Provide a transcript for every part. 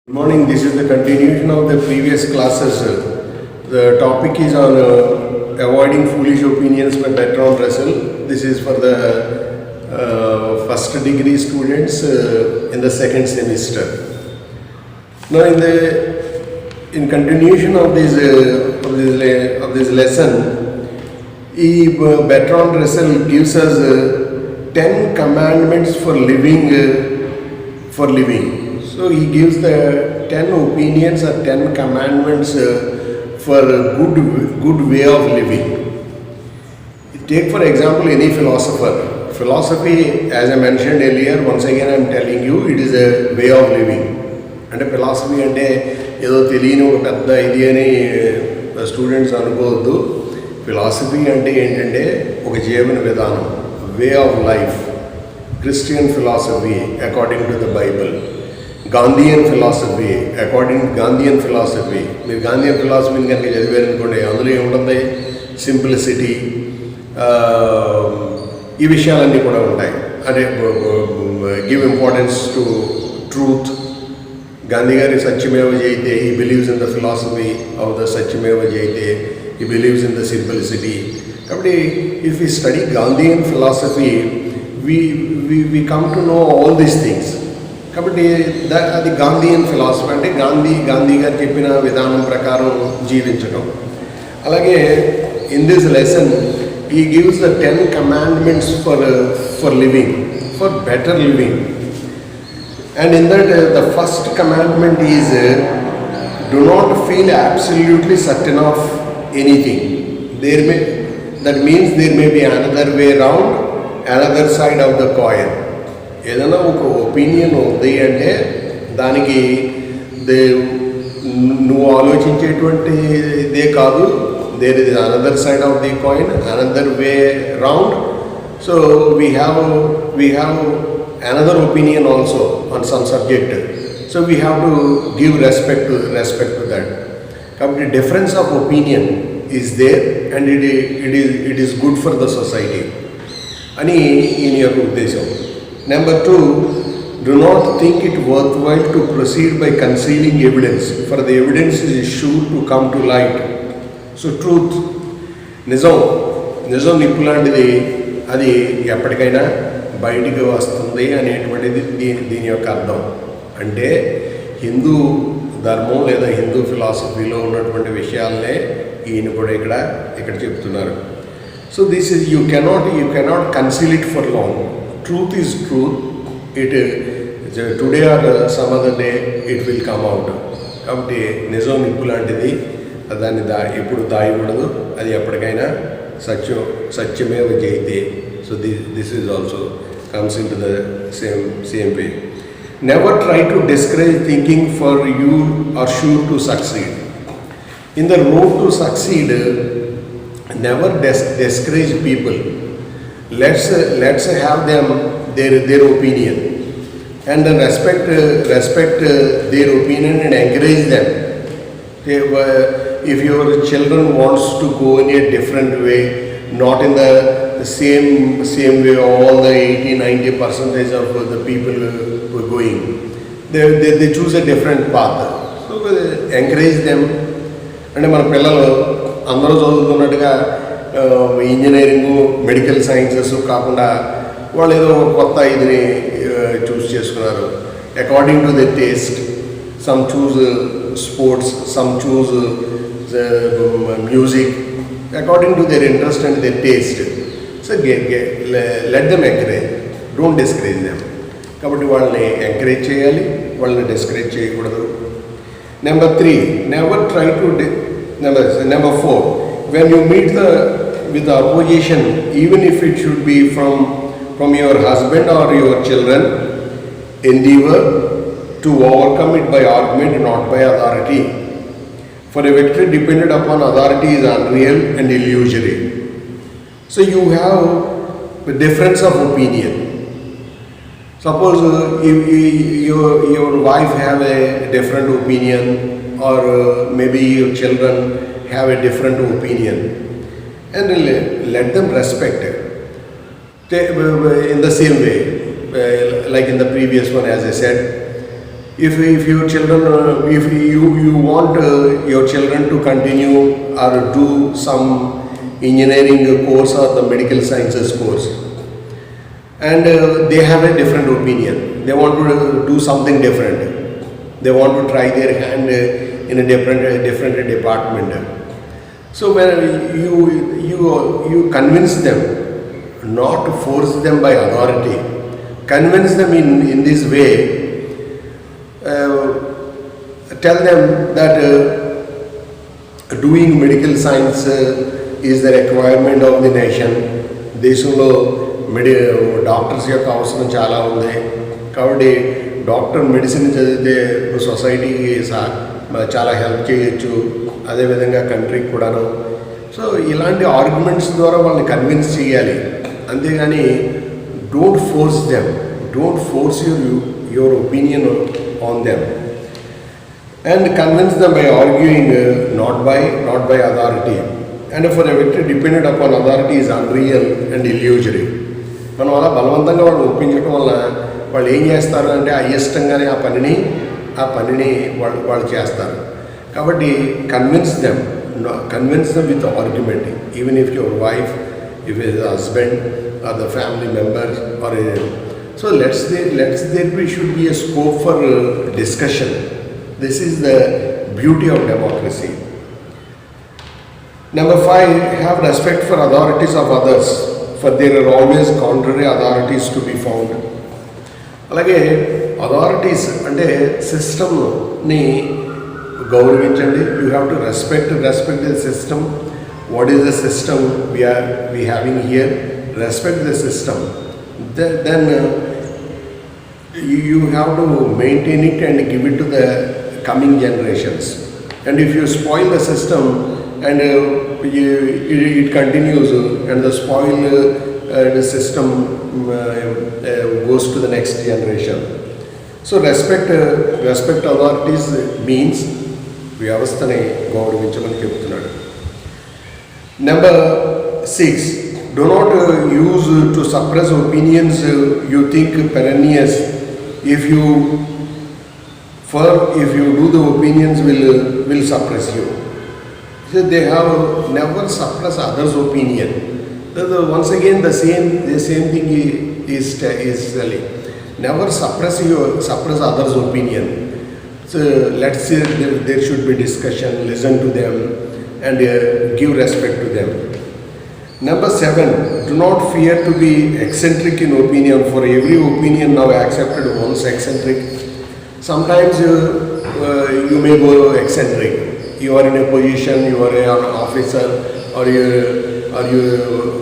Good morning. This is the continuation of the previous classes. The topic is on avoiding foolish opinions by Bertrand Russell. This is for the first degree students in the second semester. Now, in continuation of this lesson, Bertrand Russell gives us 10 commandments for living. So he gives the 10 opinions or 10 commandments for a good way of living. Take for example any philosopher. Philosophy, as I mentioned earlier, once again I am telling you, it is a way of living. And philosophy అంటే ఏదో తెలియని ఒక పెద్ద ఇది అని students అనుకోవద్దు. Philosophy అంటే ఏంటంటే ఒక జీవన విధానం, way of life. Christian philosophy according to the Bible. Gandhian philosophy according to Gandhian philosophy. మీరు గాంధీయన్ ఫిలాసఫీని కనుక చదివారనుకోండి, అందులో ఏముంటుంది? సింప్లిసిటీ, ఈ విషయాలన్నీ కూడా ఉంటాయి. అంటే give importance to truth. Gandhi గారి సత్యమేవ జయతే, he believes in the philosophy of the సత్యమేవ జయతే, he believes in the simplicity. కాబట్టి if you study Gandhian philosophy we come to know all these things. కాబట్టి అది గాంధీయన్ ఫిలాసఫీ అంటే గాంధీ గారు చెప్పిన విధానం ప్రకారం జీవించడం. అలాగే in this lesson he gives the 10 commandments for living, for better living. And in that the first commandment is do not feel absolutely certain of anything. That means there may be another way around, another side of the coin. ఏదైనా ఒక opinion ఉంది అంటే దానికి నువ్వు ఆలోచించేటువంటి ఇదే కాదు, there is another side of the coin, another way round. So we have another opinion also on some subject. So we have to give respect to that. కాబట్టి difference of opinion is there and it is good for the society అని ఈయన యొక్క ఉద్దేశం. Number 2, do not think it worthwhile to proceed by concealing evidence, for the evidence is sure to come to light. So truth, నిజం నిప్పు లాంటిది, అది ఎప్పటికైనా బయటికి వస్తుంది అనేటువంటిది దీని యొక్క అర్థం. అంటే హిందూ ధర్మం లేదా హిందూ ఫిలాసఫీలో ఉన్నటువంటి విషయాలనే ఈయన కూడా ఇక్కడ చెప్తున్నారు. So this is, you cannot conceal it for long. Truth is truth. Today or some other day it will come out. కాబట్టి నిజం నిప్పు లాంటిది, దాన్ని ఎప్పుడు దాయకూడదు, అది ఎప్పటికైనా సత్యమేవ జయతే. So this is also comes into the same way. Never try to discourage thinking for you are sure to succeed. In the road to succeed, never discourage people. Let's have them their opinion and respect their opinion and encourage them. If your children wants to go in a different way, not in the same way all the 80-90% of the people were going, they choose a different path. So encourage them. అంటే మన పిల్లలు అందరూ చదువుతున్నట్టుగా engineering, medical sciences కాకుండా వాళ్ళు ఏదో కొత్త ఇదిని choose చేసుకున్నారు according to the taste. Some choose sports, some choose music according to their interest and their taste. So let them encourage, don't discourage them. కాబట్టి వాళ్ళని ఎంకరేజ్ చేయాలి, వాళ్ళని డిస్కరేజ్ చేయకూడదు. Number 3, never try to Number 4, when you meet with the opposition, even if it should be from your husband or your children, endeavor to overcome it by argument, not by authority. For a victory dependent upon authority is unreal and illusory. So you have a difference of opinion. Suppose if your wife have a different opinion, or maybe your children have a different opinion, and let them respect it. In the same way, like in the previous one, as I said, if your children, if you want your children to continue or do some engineering course or the medical sciences course, and they have a different opinion, they want to do something different, they want to try their hand in a different department. So when you convince them, not to force them by authority, convince them in this way. Tell them that doing medical science is the requirement of the nation. దేశంలో doctors యొక్క అవసరం చాలా ఉంది కాబట్టి doctor medicine చదివితే సొసైటీకి చాలా help చేయొచ్చు, అదేవిధంగా కంట్రీకి కూడాను. సో ఇలాంటి ఆర్గ్యుమెంట్స్ ద్వారా వాళ్ళని కన్విన్స్ చేయాలి, అంతేగాని don't force them, don't force your opinion on them, and convince them by arguing, not by authority. And for a victory dependent upon authority is unreal and illusory. మనం అలా బలవంతంగా వాళ్ళు ఒప్పించడం వల్ల వాళ్ళు ఏం చేస్తారు అంటే అయిష్టంగానే ఆ పనిని వాళ్ళు చేస్తారు. కాబట్టి convince them with argument, even if your wife, if your husband or the family members or so there should be a scope for discussion. This is the beauty of democracy. Number 5, have respect for authorities of others, for there are always contrary authorities to be found. అలాగే authorities అంటే సిస్టమ్ని గౌరవించండి. You have to respect the system. What is the system we having here? Respect the system. Then you have to maintain it and give it to the coming generations. And if you spoil the system and it continues and the the system goes to the next generation. So respect authorities means వ్యవస్థని గౌరవించమని చెప్తున్నాడు. Number 6, do not use to suppress opinions you think perennial. If you do, the opinions will suppress you. So they have never suppress others' opinion. Once again, the same thing is telling. Never suppress others' opinion. So let's say there should be discussion. Listen to them and give respect to them. Number 7, do not fear to be eccentric in opinion, for every opinion now accepted once eccentric. Sometimes you may go eccentric. You are in a position, you are an officer, or you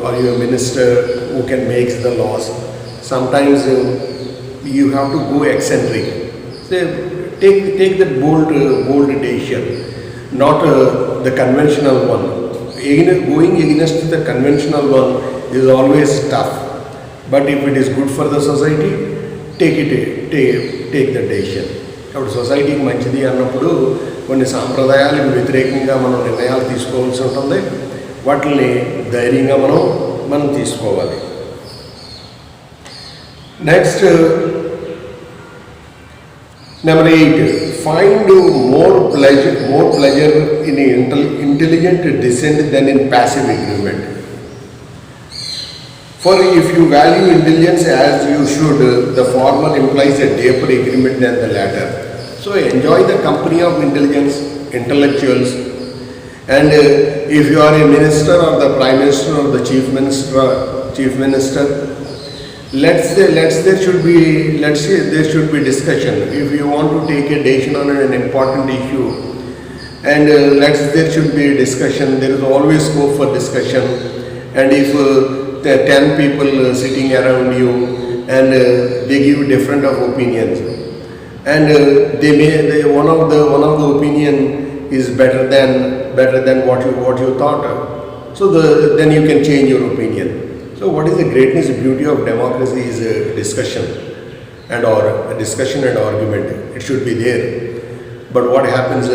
are a minister who can make the laws. Sometimes you have to go eccentric. So take that bold decision, not the conventional one. Going against the conventional one is always tough, but if it is good for the society, take the decision. కాబట్టి సొసైటీకి మంచిది అన్నప్పుడు కొన్ని సాంప్రదాయాలకు వ్యతిరేకంగా మనం నిర్ణయాలు తీసుకోవాల్సి ఉంటుంది. వాటిని ధైర్యంగా మనం తీసుకోవాలి. Next number 8, find more pleasure in intelligent dissent than in passive agreement. For if you value intelligence as you should, the former implies a deeper agreement than the latter. So enjoy the company of intellectuals, and if you are a minister or the prime minister or the chief minister, there should be discussion. If you want to take a decision on an important issue, and there should be a discussion. There is always scope for discussion. And if there are 10 people sitting around you and they give different of opinions, and one of the opinion is better than what you thought, so then you can change your opinion. So what is the greatness and beauty of democracy is discussion and argument. It should be there. But what happens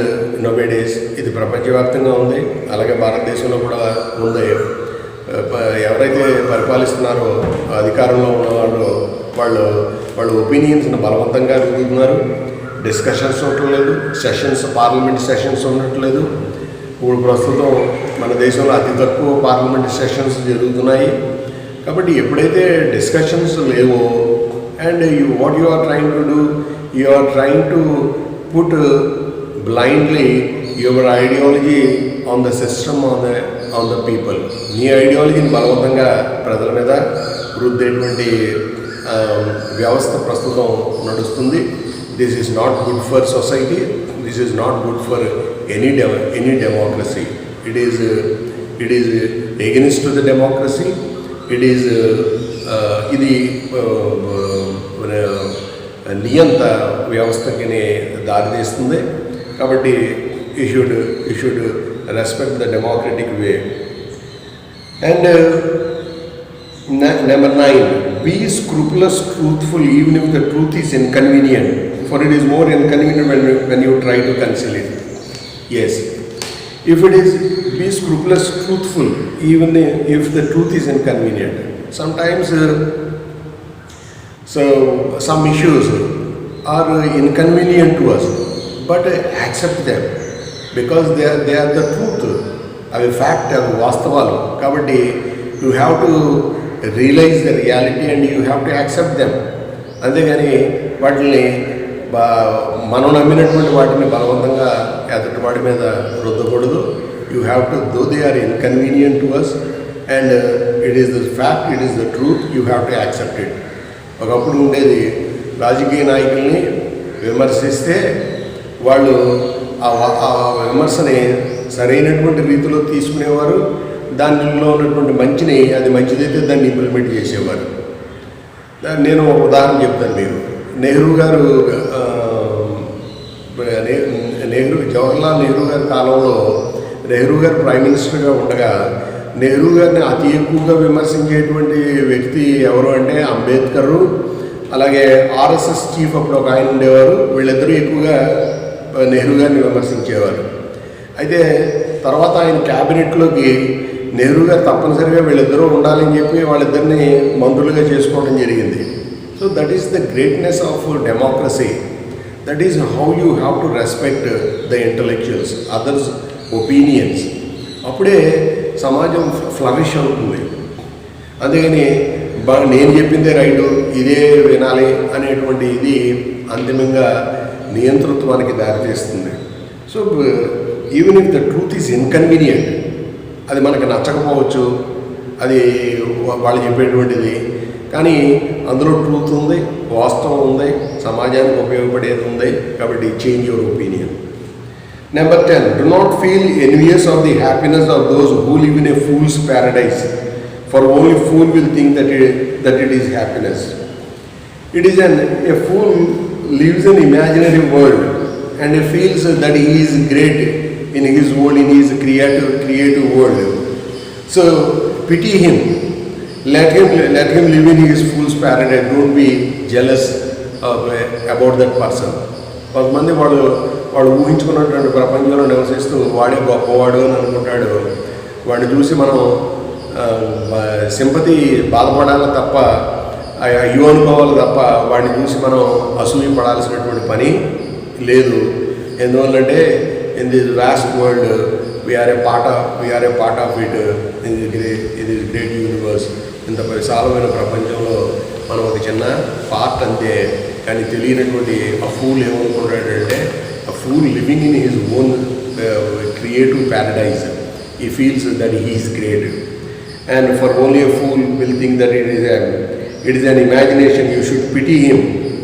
nowadays, ఇది ప్రపంచవ్యాప్తంగా ఉంది, అలాగే భారతదేశంలో కూడా ఉంది. ఎవరైతే పరిపాలిస్తున్నారో అధికారంలో ఉన్న వాళ్ళు ఒపీనియన్స్ని బలవంతంగా రుద్దుతున్నారు. డిస్కషన్స్ ఉండట్లేదు, సెషన్స్, పార్లమెంట్ సెషన్స్ ఉండట్లేదు. ఇప్పుడు ప్రస్తుతం మన దేశంలో అతి తక్కువ పార్లమెంట్ సెషన్స్ జరుగుతున్నాయి. కాబట్టి ఎప్పుడైతే డిస్కషన్స్ లేవో and what you are trying to do, you are trying to put blindly your ideology on the system, on the people. నీ ఐడియాలజీని బలవంతంగా ప్రజల మీద రుద్దేటువంటి వ్యవస్థ ప్రస్తుతం నడుస్తుంది. This is not good for society, this is not good for any democracy. It is against the democracy. ఇది నియంత వ్యవస్థకి దారితీస్తుంది. కాబట్టి you should respect the democratic way. And number 9, be scrupulous, truthful, even if the truth is inconvenient, for it is more inconvenient when you try to conceal it. Yes, if it is, be scrupulous, truthful, even if the truth is inconvenient. Sometimes some issues are inconvenient to us, but accept them because they are the truth. అవి fact, అవి వాస్తవాలు. కాబట్టి you have to realise the reality and you have to accept them. అంతేగాని వాటిని మనం నమ్మినటువంటి వాటిని బలవంతంగా ఎదుటి వాడి మీద రుద్దకూడదు. You have to, though they are inconvenient to us and it is the fact, it is the truth, you have to accept it. ఒకప్పుడు ఉండేది, రాజకీయ నాయకుల్ని విమర్శిస్తే వాళ్ళు ఆ విమర్శని సరైనటువంటి రీతిలో తీసుకునేవారు. దానిలో ఉన్నటువంటి మంచిని, అది మంచిదైతే దాన్ని ఇంప్లిమెంట్ చేసేవారు. నేను ఒక ఉదాహరణ చెప్తాను మీకు. జవహర్లాల్ నెహ్రూ గారి కాలంలో నెహ్రూ గారు ప్రైమ్ మినిస్టర్గా ఉండగా నెహ్రూ గారిని అతి ఎక్కువగా విమర్శించేటువంటి వ్యక్తి ఎవరు అంటే అంబేద్కరు, అలాగే ఆర్ఎస్ఎస్ చీఫ్ అప్పుడు ఒక ఆయన ఉండేవారు. వీళ్ళిద్దరూ ఎక్కువగా నెహ్రూ గారిని విమర్శించేవారు. అయితే తర్వాత ఆయన క్యాబినెట్లోకి నెహ్రూ గారు తప్పనిసరిగా వీళ్ళిద్దరూ ఉండాలని చెప్పి వాళ్ళిద్దరిని మంత్రులుగా చేసుకోవడం జరిగింది. So that is the greatness of democracy. That is how you have to respect the intellectuals, others opinions. అప్పుడే సమాజం ఫ్లరిష్ అవుతుంది. అందుకని నేను చెప్పిందే రైటు, ఇదే వినాలి అనేటువంటి ఇది అంతిమంగా నియంతృత్వానికి దారితీస్తుంది. So even if the truth is inconvenient, అది మనకు నచ్చకపోవచ్చు, అది వాళ్ళు చెప్పేటువంటిది, కానీ అందులో ట్రూత్ ఉంది, వాస్తవం ఉంది, సమాజానికి ఉపయోగపడేది ఉంది. కాబట్టి change your opinion. Number 10, do not feel envious of the happiness of those who live in a fool's paradise, for only fool will think that it is happiness. It is a fool lives in imaginary world and feels that he is great in his world, in his creative world. So pity him, let him live in his fool's paradise. Don't be jealous about that person. కొంతమంది వాడు ఊహించుకున్నటువంటి ప్రపంచంలో నివసిస్తూ వాడే గొప్పవాడు అని అనుకుంటాడు. వాడిని చూసి మనం సింపతి బాధపడాలి తప్ప, అయ్యో అనుకోవాలి తప్ప, వాడిని చూసి మనం అసూయ పడాల్సినటువంటి పని లేదు. ఎందువల్లంటే in this vast world we are a part of it. In this great universe, ఇంత విశాలమైన ప్రపంచంలో మనం ఒక చిన్న పార్ట్ అంతే. కానీ తెలియనటువంటి ఆ pool ఏమనుకుంటాడంటే, a fool living in his own creative paradise, he feels that he is great, and for only a fool will think that it is an imagination. You should pity him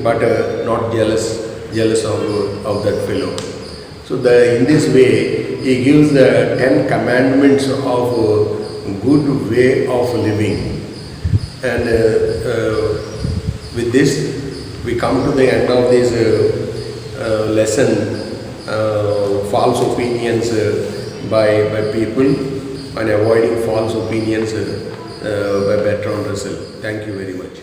but not jealous of that fellow. So in this way he gives the 10 commandments of good way of living. And with this we come to the end of this lesson, false opinions by people, and avoiding false opinions by Bertrand Russell. Thank you very much.